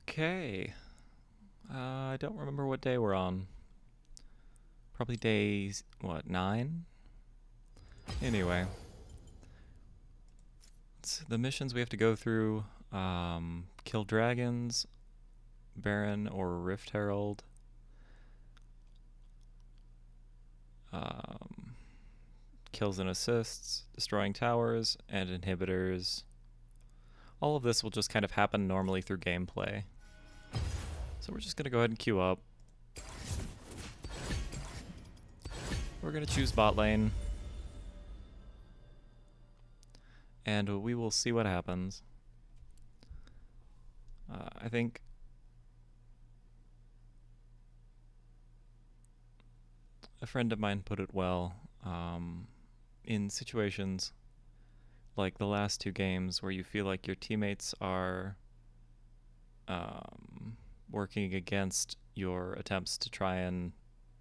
Okay. I don't remember what day we're on. Probably days, what, 9? Anyway. It's the missions we have to go through. Kill dragons, Baron or Rift Herald. Um, Kills and assists, destroying towers, and inhibitors. All of this will just kind of happen normally through gameplay. So we're just going to go ahead and queue up. We're going to choose bot lane. And we will see what happens. I think a friend of mine put it well. In situations like the last two games where you feel like your teammates are working against your attempts to try and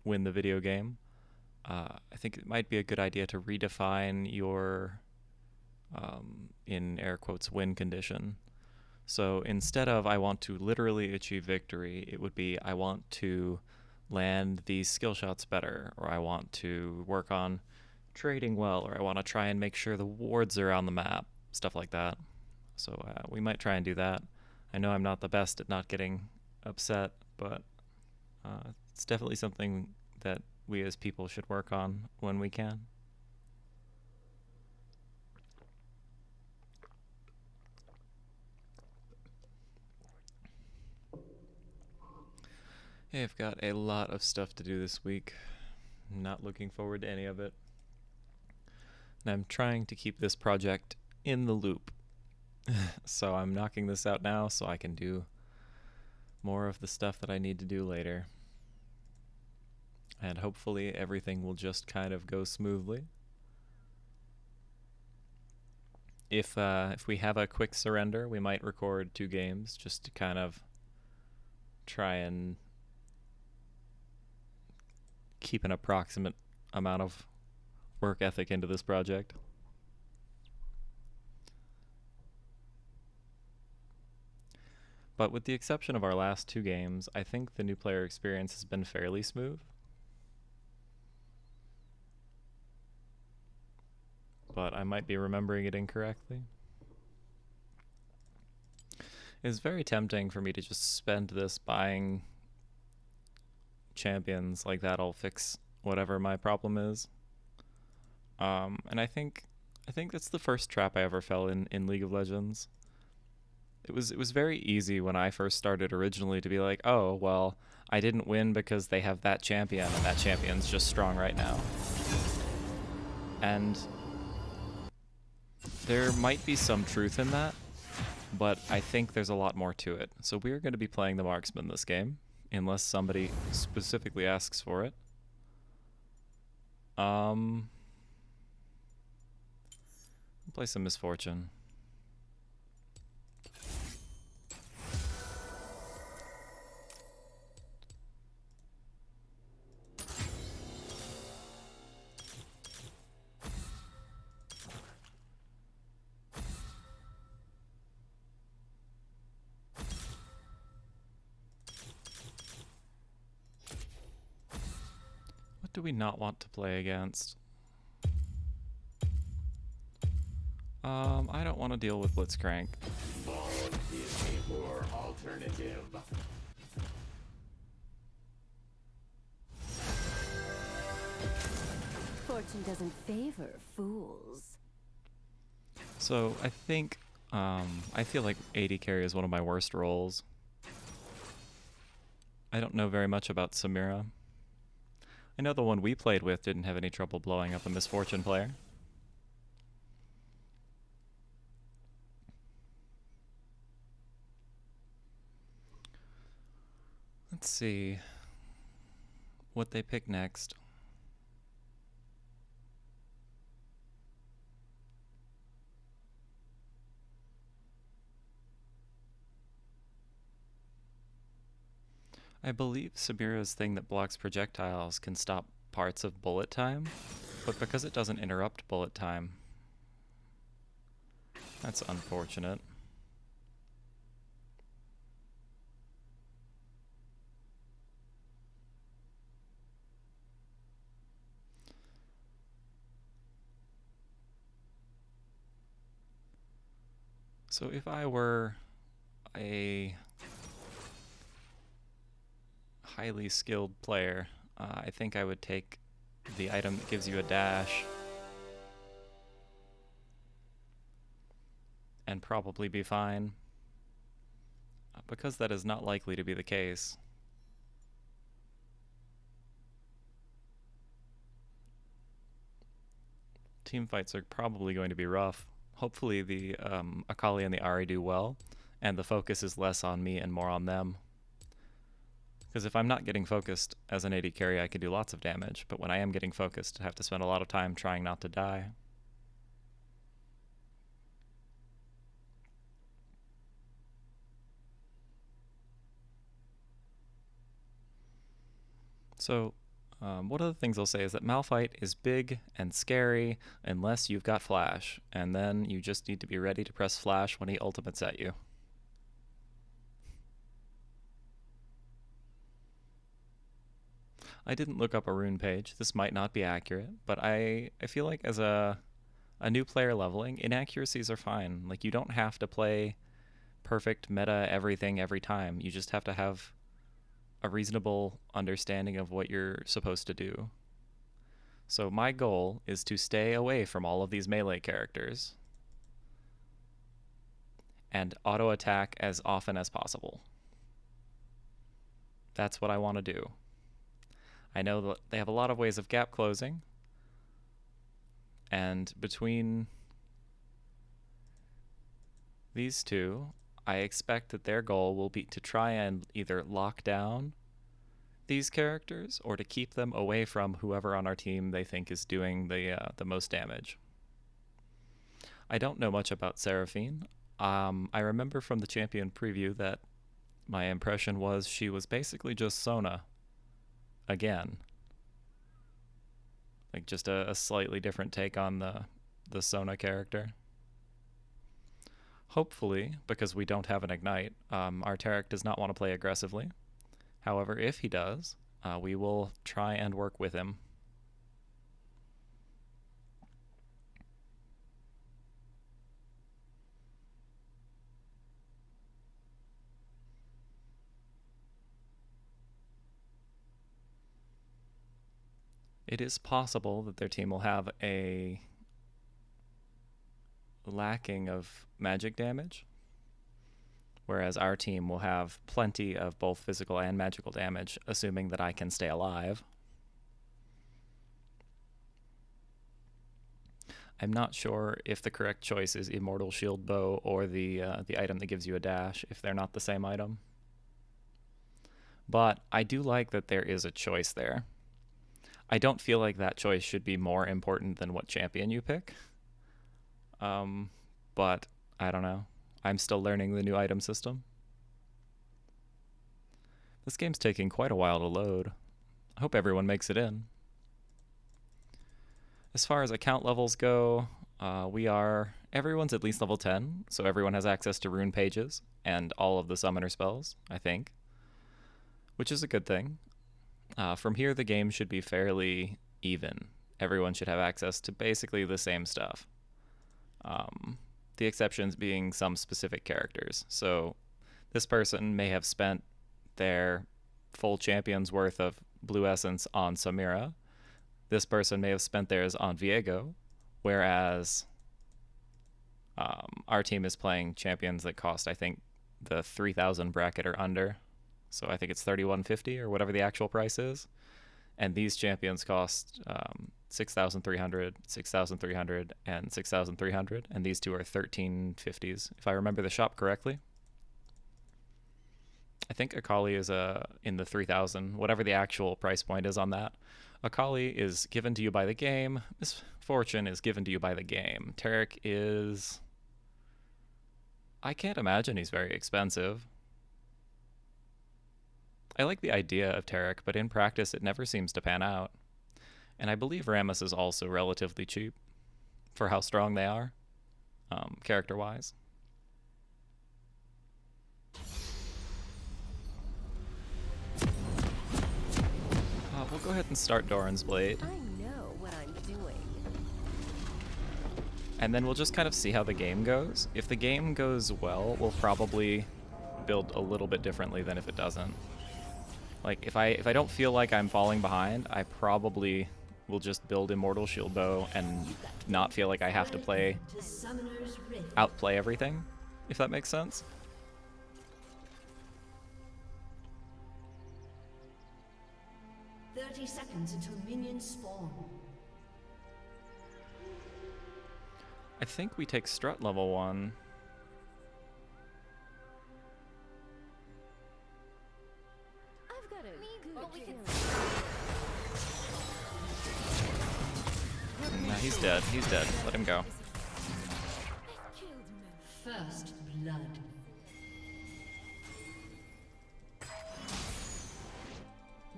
win the video game, I think it might be a good idea to redefine your, in air quotes, win condition. So instead of I want to literally achieve victory, it would be I want to land these skill shots better, or I want to work on trading well, or I want to try and make sure the wards are on the map, stuff like that. So we might try and do that. I know I'm not the best at not getting upset, but it's definitely something that we as people should work on when we can. Hey, I've got a lot of stuff to do this week. Not looking forward to any of it. And I'm trying to keep this project in the loop. So I'm knocking this out now so I can do more of the stuff that I need to do later. And hopefully everything will just kind of go smoothly. If we have a quick surrender, we might record 2 games just to kind of try and keep an approximate amount of work ethic into this project. But with the exception of our last 2 games, I think the new player experience has been fairly smooth. But I might be remembering it incorrectly. It's very tempting for me to just spend this buying champions, like that'll fix whatever my problem is. And I think that's the first trap I ever fell in League of Legends. It was very easy when I first started originally to be like, oh well, I didn't win because they have that champion and that champion's just strong right now. And there might be some truth in that, but I think there's a lot more to it. So we're going to be playing the Marksman this game, unless somebody specifically asks for it. Play some Misfortune. What do we not want to play against? I don't want to deal with Blitzcrank. Alternative. Fortune doesn't favor fools. So I think I feel like AD carry is one of my worst roles. I don't know very much about Samira. I know the one we played with didn't have any trouble blowing up a Misfortune player. Let's see what they pick next. I believe Samira's thing that blocks projectiles can stop parts of bullet time, but because it doesn't interrupt bullet time, that's unfortunate. So if I were a highly skilled player, I think I would take the item that gives you a dash and probably be fine. Because that is not likely to be the case. Team fights are probably going to be rough. Hopefully the Akali and the Ahri do well, and the focus is less on me and more on them. Because if I'm not getting focused as an AD carry, I can do lots of damage, but when I am getting focused, I have to spend a lot of time trying not to die. So, one of the things I'll say is that Malphite is big and scary unless you've got Flash, and then you just need to be ready to press Flash when he ultimates at you. I didn't look up a rune page. This might not be accurate, but I feel like as a new player leveling, inaccuracies are fine. Like, you don't have to play perfect meta everything every time. You just have to have a reasonable understanding of what you're supposed to do. So my goal is to stay away from all of these melee characters and auto attack as often as possible. That's what I want to do. I know that they have a lot of ways of gap closing, and between these two, I expect that their goal will be to try and either lock down these characters or to keep them away from whoever on our team they think is doing the most damage. I don't know much about Seraphine. I remember from the champion preview that my impression was she was basically just Sona again. Like just a slightly different take on the Sona character. Hopefully, because we don't have an Ignite, our Taric does not want to play aggressively. However, if he does, we will try and work with him. It is possible that their team will have a lacking of magic damage, whereas our team will have plenty of both physical and magical damage, assuming that I can stay alive. I'm not sure if the correct choice is Immortal Shield Bow or the item that gives you a dash, if they're not the same item. But I do like that there is a choice there. I don't feel like that choice should be more important than what champion you pick. But I don't know. I'm still learning the new item system. This game's taking quite a while to load. I hope everyone makes it in. As far as account levels go, everyone's at least level 10, so everyone has access to rune pages and all of the summoner spells, I think, which is a good thing. From here, the game should be fairly even. Everyone should have access to basically the same stuff. The exceptions being some specific characters. So this person may have spent their full champion's worth of blue essence on Samira. This person may have spent theirs on Viego, whereas our team is playing champions that cost, I think, the 3,000 bracket or under. So I think it's 3,150 or whatever the actual price is. And these champions cost 6,300, 6,300, and 6,300. And these two are 1350s, if I remember the shop correctly. I think Akali is in the 3,000, whatever the actual price point is on that. Akali is given to you by the game. Misfortune is given to you by the game. Taric is... I can't imagine he's very expensive. I like the idea of Taric, but in practice it never seems to pan out. And I believe Rammus is also relatively cheap for how strong they are, character-wise. We'll go ahead and start Doran's Blade. I know what I'm doing. And then we'll just kind of see how the game goes. If the game goes well, we'll probably build a little bit differently than if it doesn't. Like, if I don't feel like I'm falling behind, I probably will just build Immortal Shield Bow and not feel like I have to outplay everything, if that makes sense. 30 seconds until minions spawn. I think we take Strut level 1. I've got a good feeling. Nah, he's dead. He's dead. Let him go. First blood.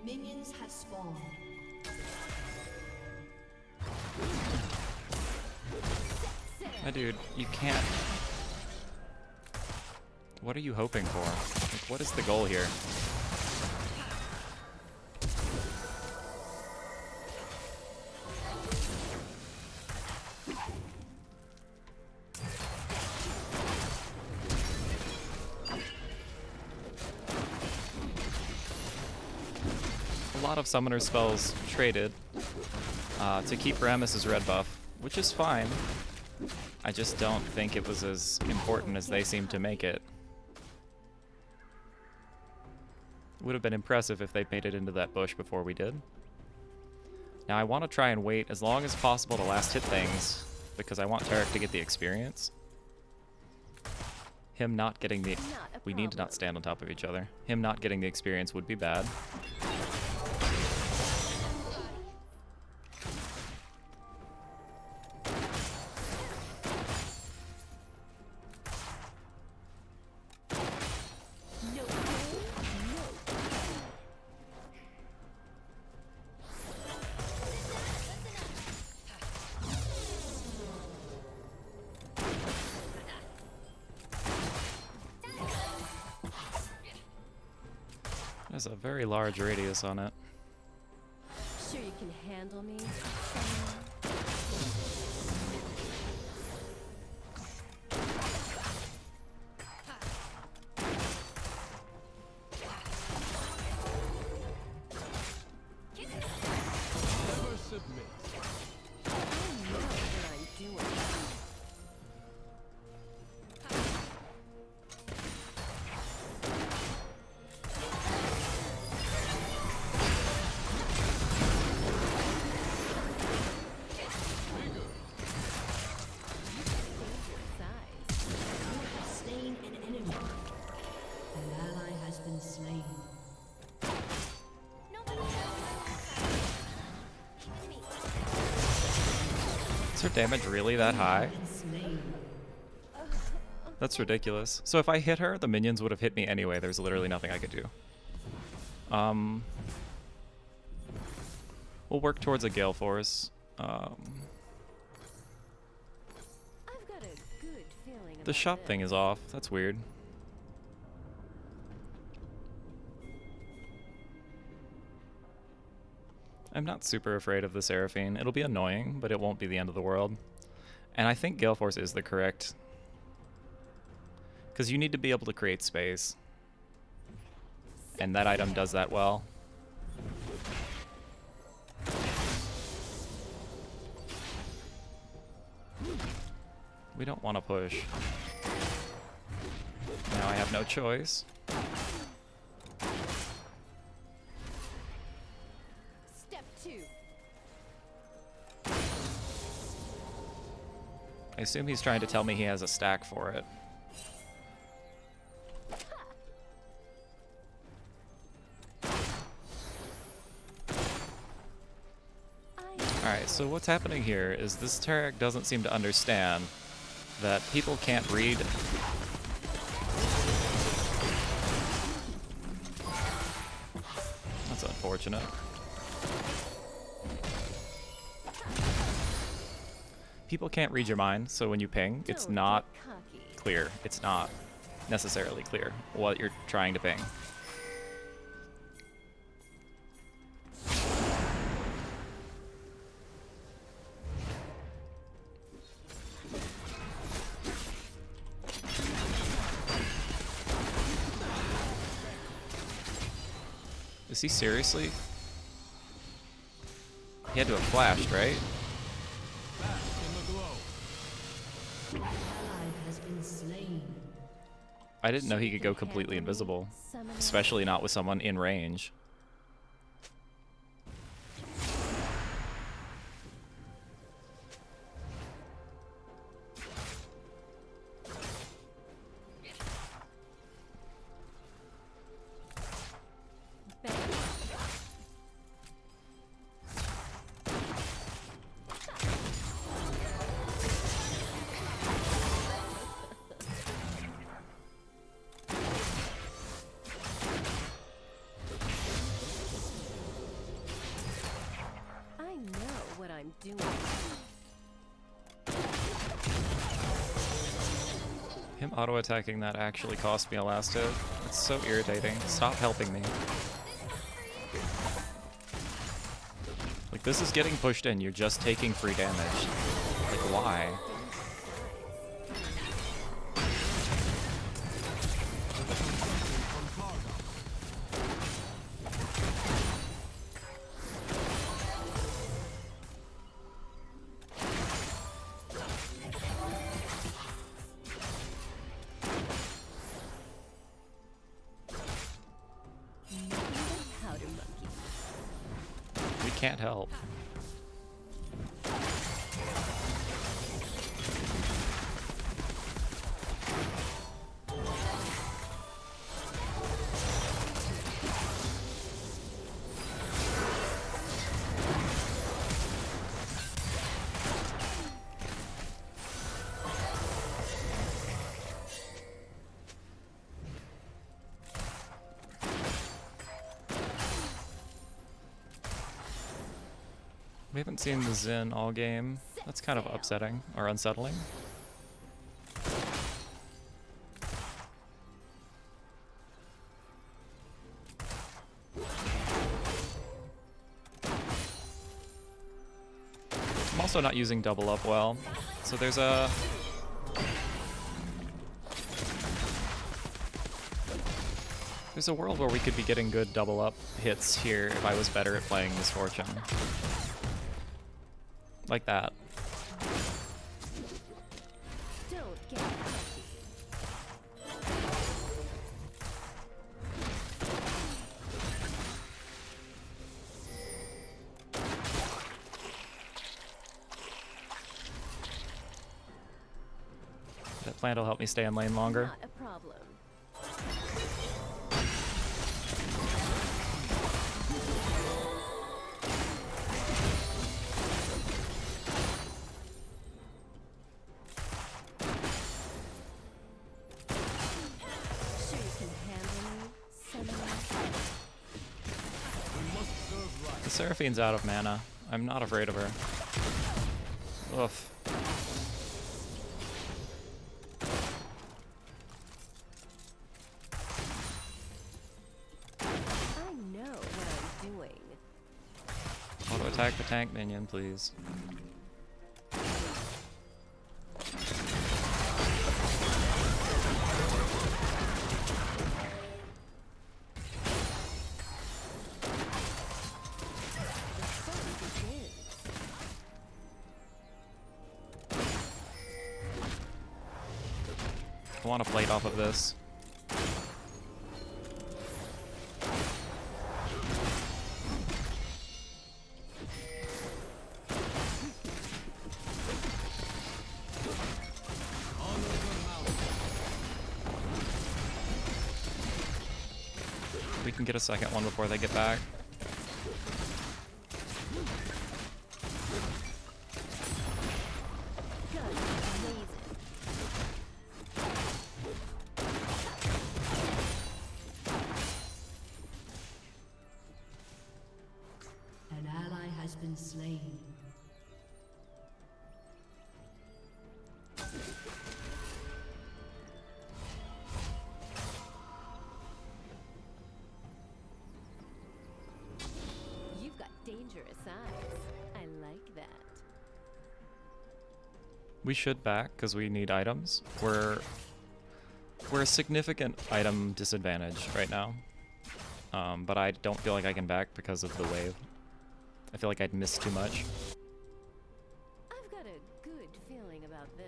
Minions have spawned. My dude, you can't. What are you hoping for? Like, what is the goal here? A lot of summoner spells traded to keep Rammus's red buff, which is fine. I just don't think it was as important as they seem to make it. Would have been impressive if they made it into that bush before we did. Now I want to try and wait as long as possible to last hit things, because I want Tarek to get the experience. Him not getting the... We need to not stand on top of each other. Him not getting the experience would be bad. There's a very large radius on it. Sure you can handle me? Never submit. I know what I'm doing. Slain an enemy. An ally has been slain. Is her damage really that high? Been slain. That's ridiculous. So if I hit her, the minions would have hit me anyway. There's literally nothing I could do. We'll work towards a Gale Force. I've got a good feeling The about shop this. thing is off. That's weird. I'm not super afraid of the Seraphine. It'll be annoying, but it won't be the end of the world. And I think Gale Force is the correct... Because you need to be able to create space. And that item does that well. We don't want to push. Now I have no choice. Step 2. I assume he's trying to tell me he has a stack for it. Alright, so what's happening here is this Tarek doesn't seem to understand that people can't read. That's unfortunate. People can't read your mind, so when you ping, it's Don't not get cocky. clear. It's not necessarily clear what you're trying to ping. Is he seriously? He had to have flashed, right? An ally has been slain. I didn't know Sure he you could can go completely handle me, invisible. summoner? Especially not with someone in range. Bang. I know what I'm doing. Him auto-attacking that actually cost me a last hit. It's so irritating. Stop helping me. Like, this is getting pushed in. You're just taking free damage. Like, why? Nothing but powder monkey. We can't help. We haven't seen the Xin all game. That's kind of upsetting, or unsettling. I'm also not using double up well. So there's a... There's a world where we could be getting good double up hits here if I was better at playing Misfortune. Like that. Don't get cocky. That plant will help me stay in lane longer. Not a problem. Sure you can handle me, summoner? The Seraphine's out of mana. I'm not afraid of her. Oof. I know what I'm doing. Auto attack the tank minion, please. The fun begins. I want to plate off of this. We can get a second one before they get back. Gun blazing. An ally has been slain. You've got dangerous eyes. I like that. We should back because we need items. We're a significant item disadvantage right now. but I don't feel like I can back because of the wave. I feel like I'd miss too much. I've got a good feeling about this.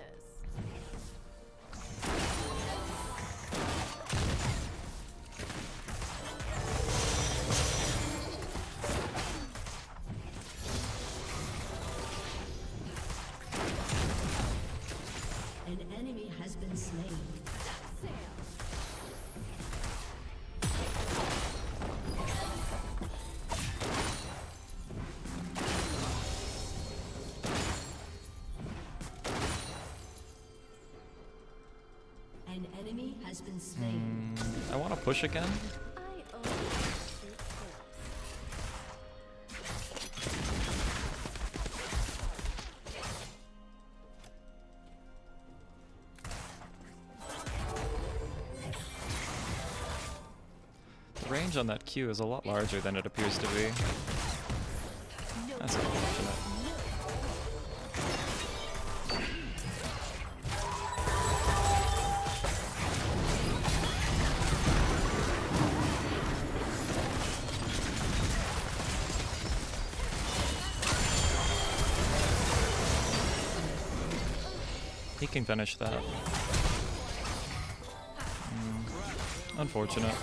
An enemy has been slain. An enemy has been slain. I want to push again. I only shoot first. The range on that Q is a lot larger than it appears to be. That's unfortunate. He can finish that. Unfortunate.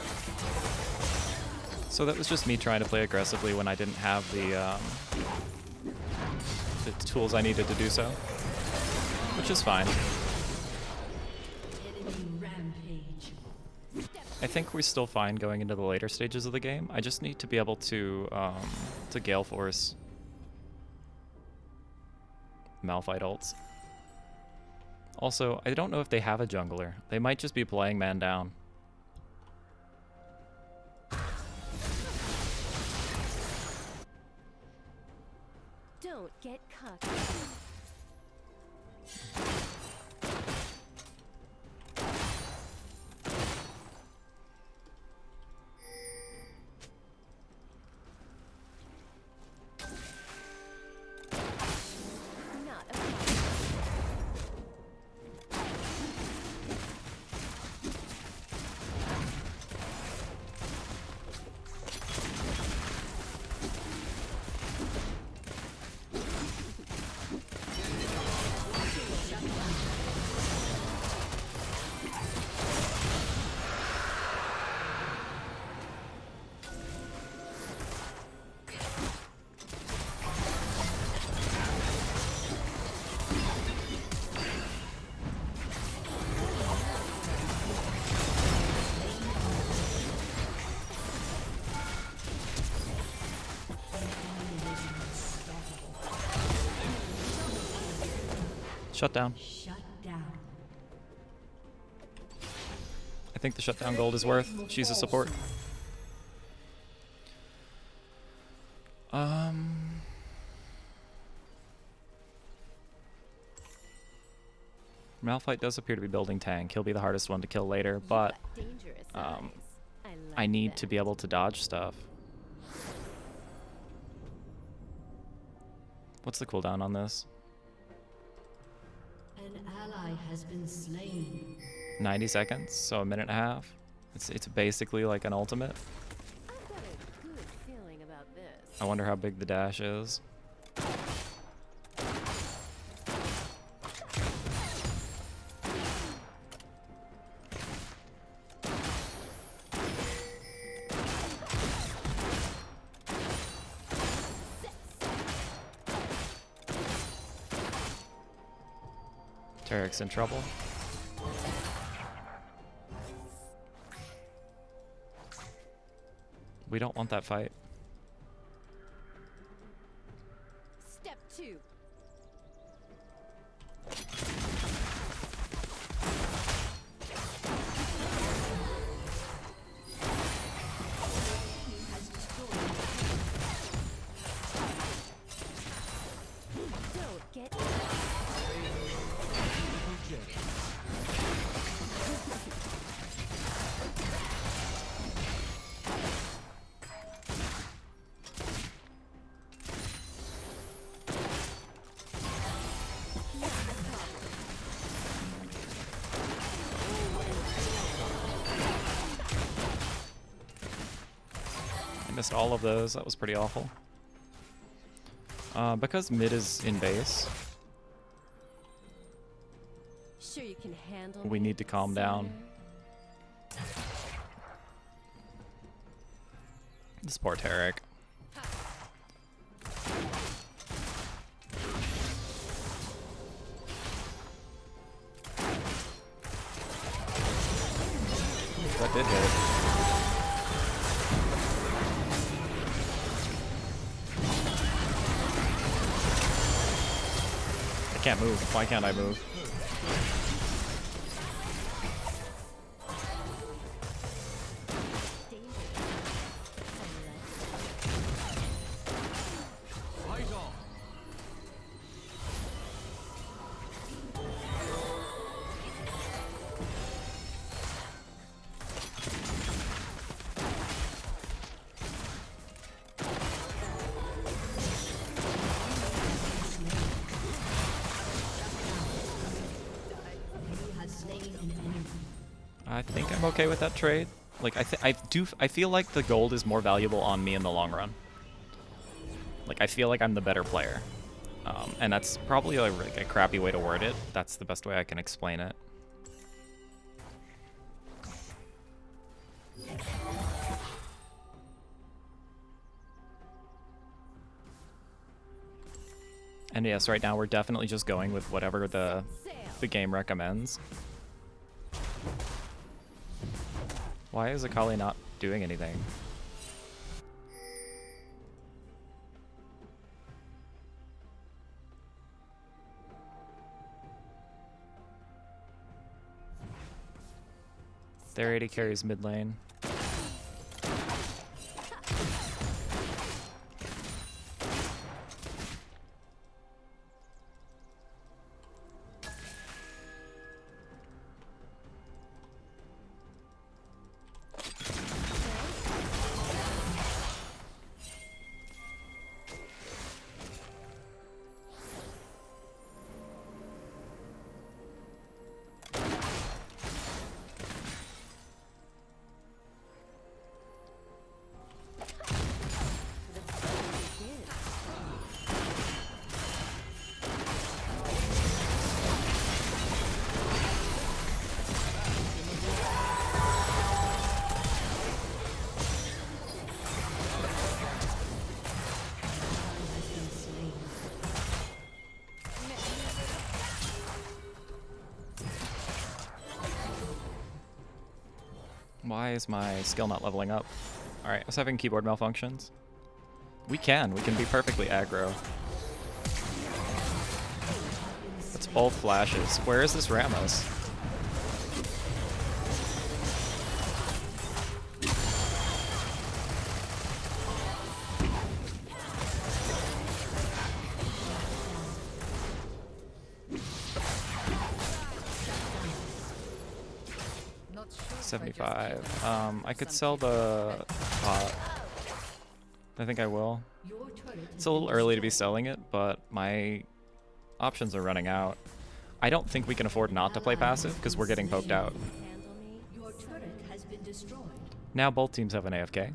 So that was just me trying to play aggressively when I didn't have the tools I needed to do so, which is fine. Enemy rampage. I think we're still fine going into the later stages of the game. I just need to be able to Gale Force Malphite ults. Also, I don't know if they have a jungler. They might just be playing man down. Don't get cocky. Not a problem. Shutdown. Shut down. I think the shutdown gold is worth. She's a support. Malphite does appear to be building tank. He'll be the hardest one to kill later, but You've got dangerous eyes. I like I need that. to be able to dodge stuff. What's the cooldown on this? An ally has been slain. 90 seconds, so a minute and a half. It's basically like an ultimate. I've got a good feeling about this. I wonder how big the dash is. Tarek's in trouble. We don't want that fight. Step 2. Don't get missed all of those. That was pretty awful. Because mid is in base, Sure you can handle we me, need to calm down. sinner? This poor Tarek. That did hit. I can't move. Why can't I move? I think I'm okay with that trade. Like I feel like the gold is more valuable on me in the long run. Like I feel like I'm the better player, and that's probably a crappy way to word it. That's the best way I can explain it. And yes, right now we're definitely just going with whatever the game recommends. Why is Akali not doing anything? Their AD carries mid lane. Why is my skill not leveling up? Alright, I was having keyboard malfunctions. We can be perfectly aggro. It's both flashes. Where is this Ramos? Not sure if 75. I could sell the pot. I think I will. It's a little early to be selling it, but my options are running out. I don't think we can afford not to play passive because we're getting poked out. Handle me, Your turret has been destroyed. Now both teams have an AFK.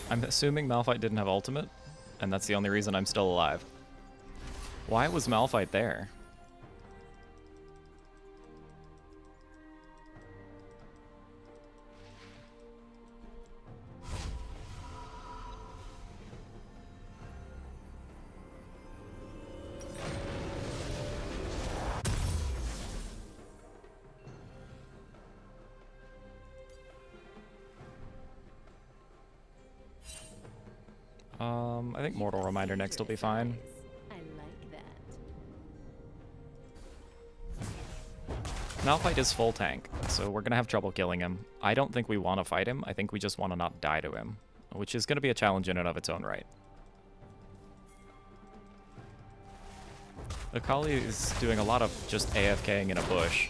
I'm assuming Malphite didn't have ultimate, and that's the only reason I'm still alive. Why was Malphite there? I think Mortal Reminder next will be fine. I like that. Malphite is full tank, so we're gonna have trouble killing him. I don't think we want to fight him. I think we just want to not die to him, which is gonna be a challenge in and of its own right. Akali is doing a lot of just AFKing in a bush.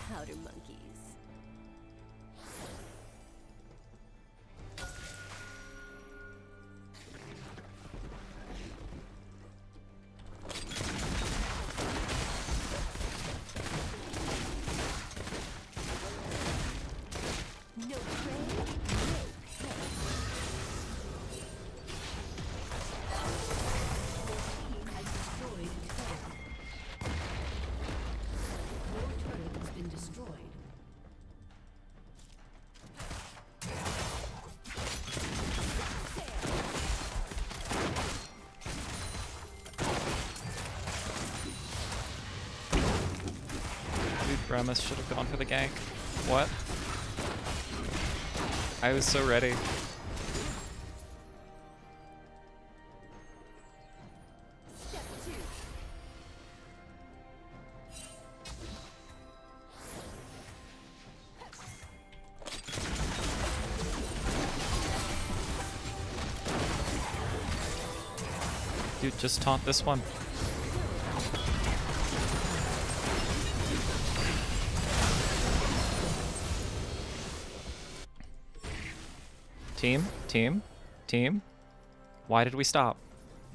Powder monkeys. No prey, no pay. Team has destroyed a turret. Your turret has been destroyed. Dude, Ramus should have gone for the gank. What? I was so ready. Step two. Dude, just taunt this one. Team? Team? Team? Why did we stop?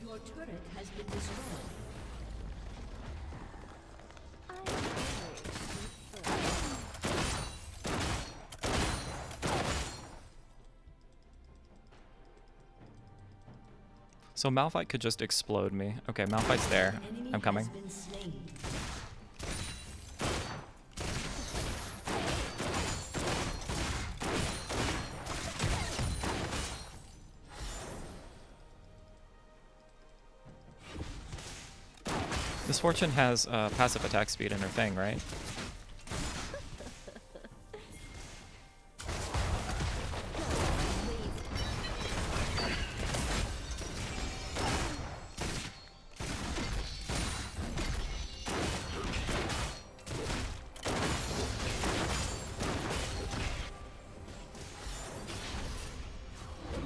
Your turret has been destroyed. I prefer. So Malphite could just explode me. Okay, Malphite's there. An enemy I'm coming. has been slain. This Fortune has passive attack speed in her thing, right?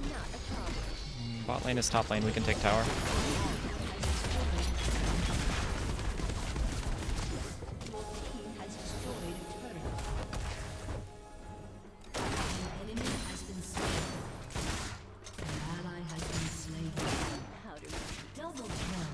Not a problem. Bot lane is top lane. We can take tower. Your team has destroyed a turret. An enemy has been slain. An ally has been slain. Powder monkeys. Double kill.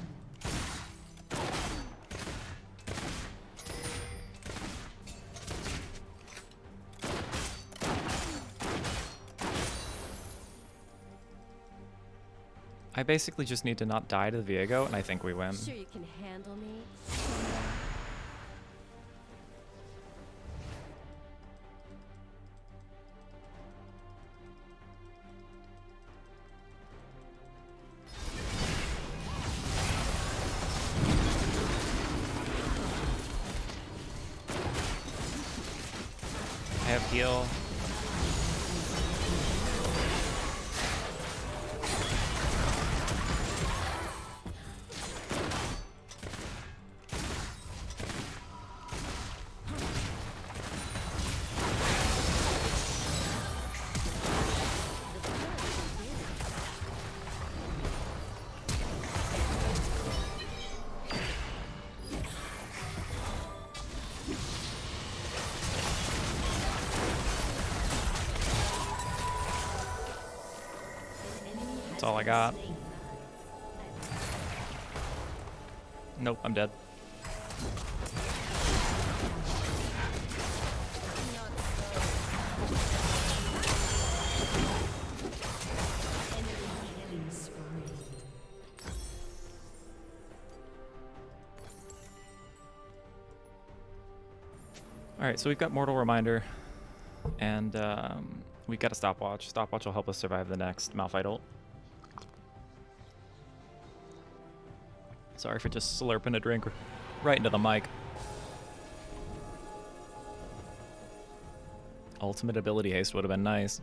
I basically just need to not die to the Viego, and I think we win. Sure you can handle me? I have heal. That's all I got. Nope, I'm dead. Killing spree. Alright, so we've got Mortal Reminder, and we've got a Stopwatch. Stopwatch will help us survive the next Malphite ult. Sorry for just slurping a drink right into the mic. Ultimate ability haste would have been nice.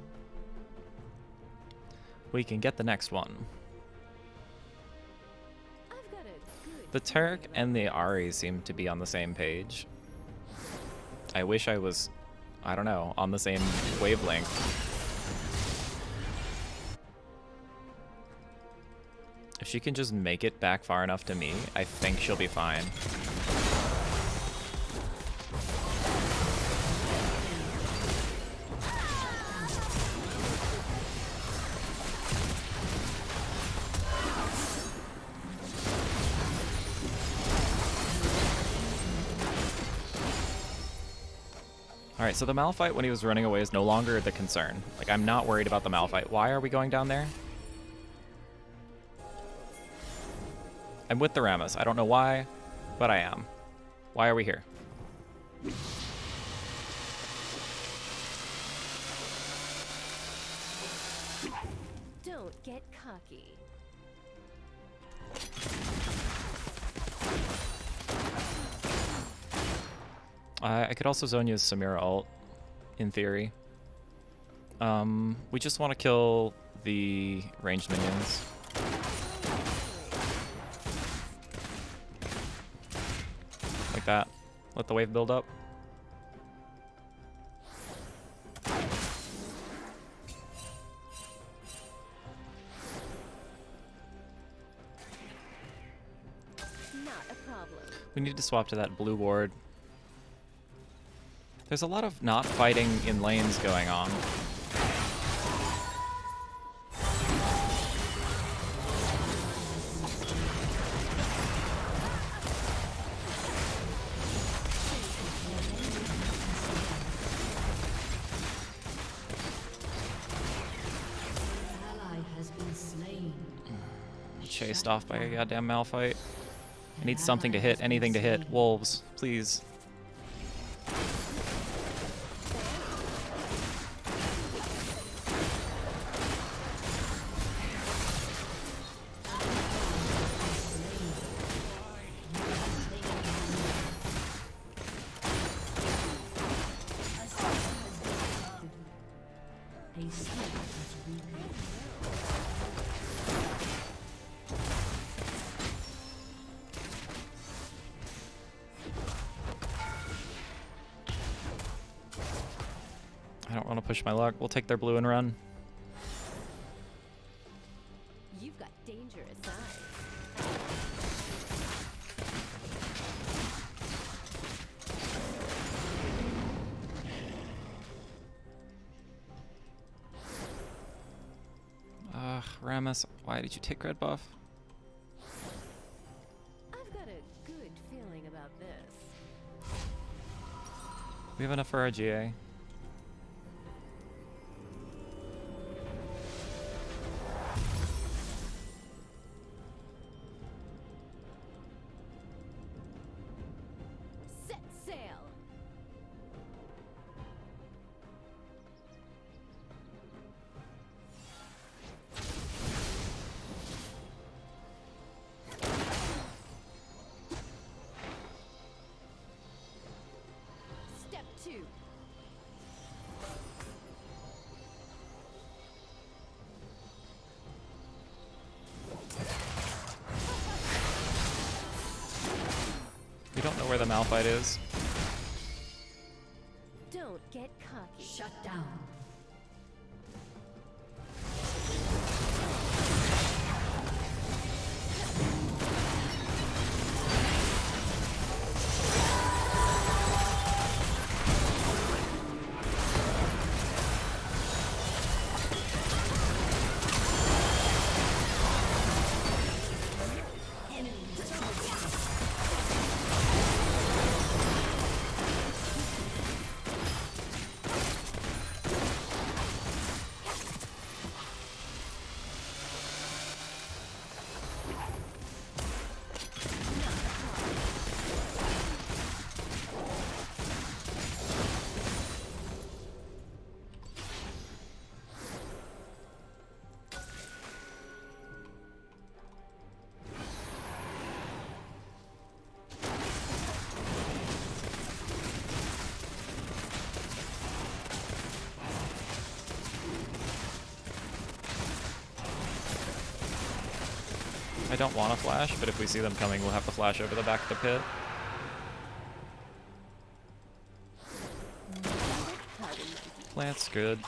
We can get the next one. I've got a good The Turk and the Ari seem to be on the same page. I wish I was, I don't know, on the same wavelength. If she can just make it back far enough to me, I think she'll be fine. Alright, so the Malphite when he was running away is no longer the concern. Like, I'm not worried about the Malphite. Why are we going down there? I'm with the Rammus. I don't know why, but I am. Why are we here? Don't get cocky. I could also zone use Samira ult, in theory. We just want to kill the ranged minions. Like that. Let the wave build up. Not a problem. We need to swap to that blue ward. There's a lot of not fighting in lanes going on. Ally has been slain. Chased off by a goddamn Malphite. I need something to hit, anything to hit. Wolves, please. A summoner has weakened. I don't want to push my luck. We'll take their blue and run. You've got dangerous eyes. Ugh, Rammus, why did you take red buff? I've got a good feeling about this. We have enough for our GA. Set sail. Step 2. We don't know where the Malphite is. Don't get cocky. Shut down. I don't want to flash, but if we see them coming, we'll have to flash over the back of the pit. Plant's good.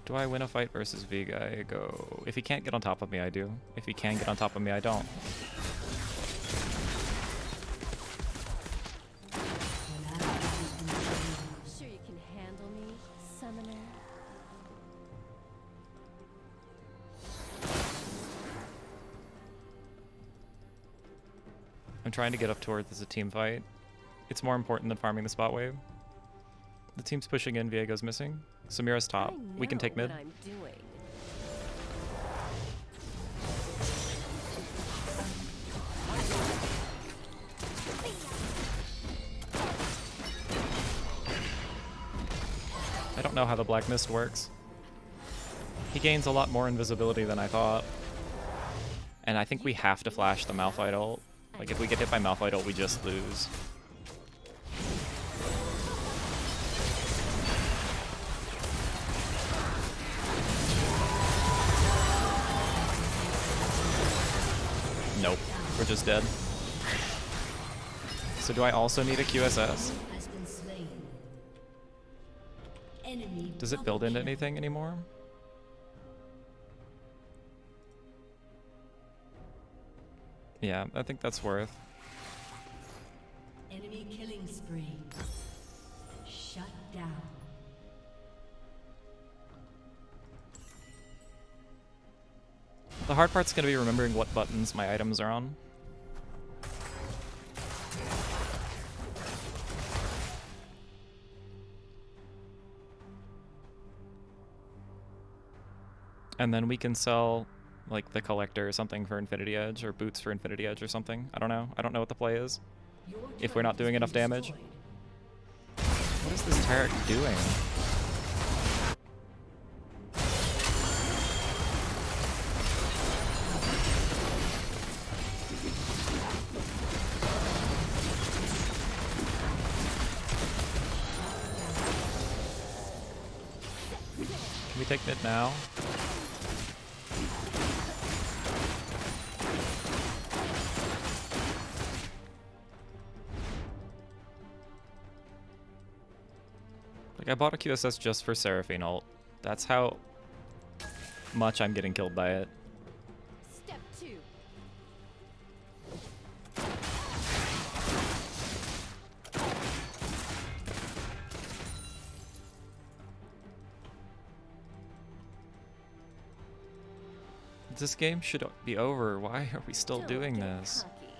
Do I win a fight versus Vega? I go... If he can't get on top of me, I do. If he can get on top of me, I don't. Sure you can handle me, summoner? I'm trying to get up towards this a team fight. It's more important than farming the spot wave. The team's pushing in, Viego's missing. Samira's top. We can take mid. What I'm doing. I don't know how the Black Mist works. He gains a lot more invisibility than I thought. And I think we have to flash the Malphite ult. Like, if we get hit by Malphite ult, we just lose. Nope. We're just dead. So do I also need a QSS? Has been slain. Enemy Does it build into anything anymore? Yeah, I think that's worth. Enemy killing spree. Shut down. The hard part's gonna be remembering what buttons my items are on. And then we can sell, like, the Collector or something for Infinity Edge, or Boots for Infinity Edge or something. I don't know. I don't know what the play is. Your If we're not turret doing has enough been damage. destroyed. What is this Tarek doing? Can we take mid now? Like, I bought a QSS just for Seraphine ult. That's how much I'm getting killed by it. Step 2. This game should be over. Why are we still Don't doing get this? cocky.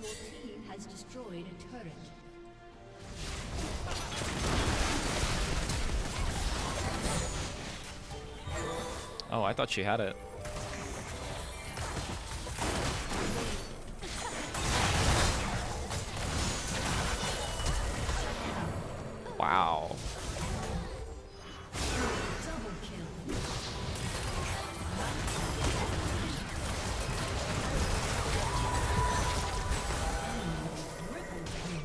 Your team has destroyed a turret. Oh, I thought she had it. Wow. Double kill. Triple kill.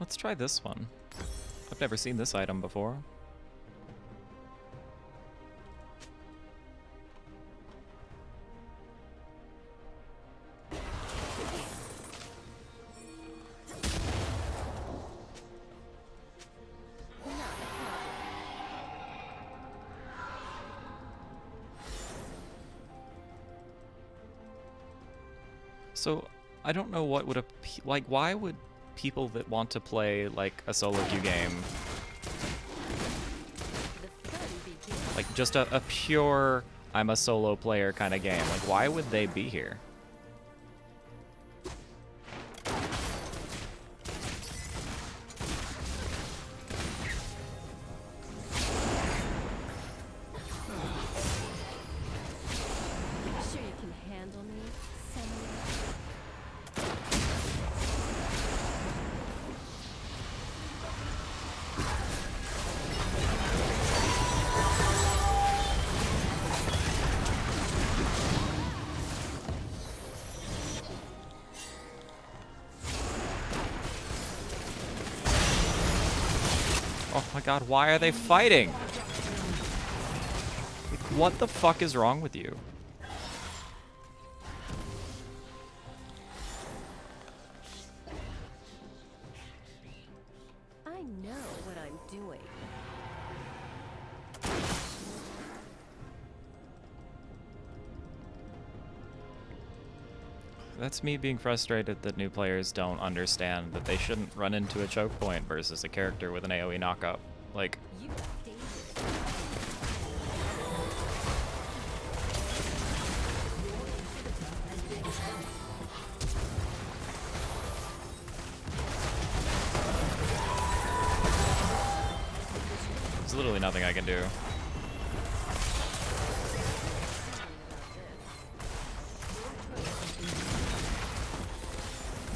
Let's try this one. I've never seen this item before. So, I don't know what would like, why would people that want to play like a solo queue game, The fun begins. like just a pure I'm a solo player kind of game, like why would they be here? Sure you can handle me, summoner? my god, why are they fighting? Like, what the fuck is wrong with you? I know what I'm doing. That's me being frustrated that new players don't understand that they shouldn't run into a choke point versus a character with an AoE knockup. Like, You got dangerous. there's literally nothing I can do.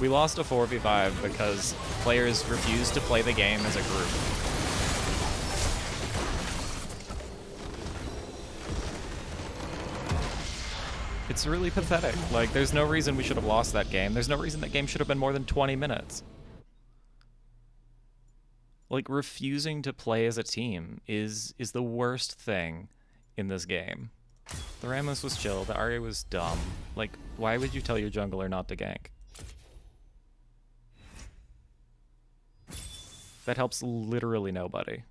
We lost a 4v5 because players refused to play the game as a group. It's really pathetic. Like, there's no reason we should have lost that game. There's no reason that game should have been more than 20 minutes. Like, refusing to play as a team is the worst thing in this game. The Ramos was chill, the Arya was dumb. Like, why would you tell your jungler not to gank? That helps literally nobody.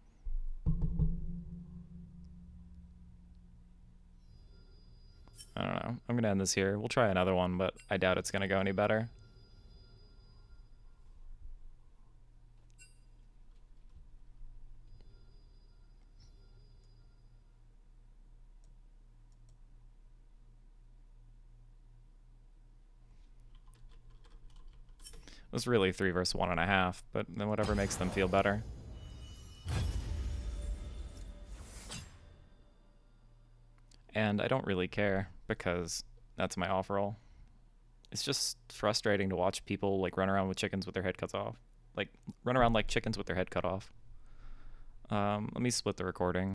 I don't know. I'm gonna end this here. We'll try another one, but I doubt it's gonna go any better. It was really 3 versus 1.5, but then whatever makes them feel better. And I don't really care, because that's my off roll. It's just frustrating to watch people like run around with chickens with their head cut off. Like, run around like chickens with their head cut off. Let me split the recording.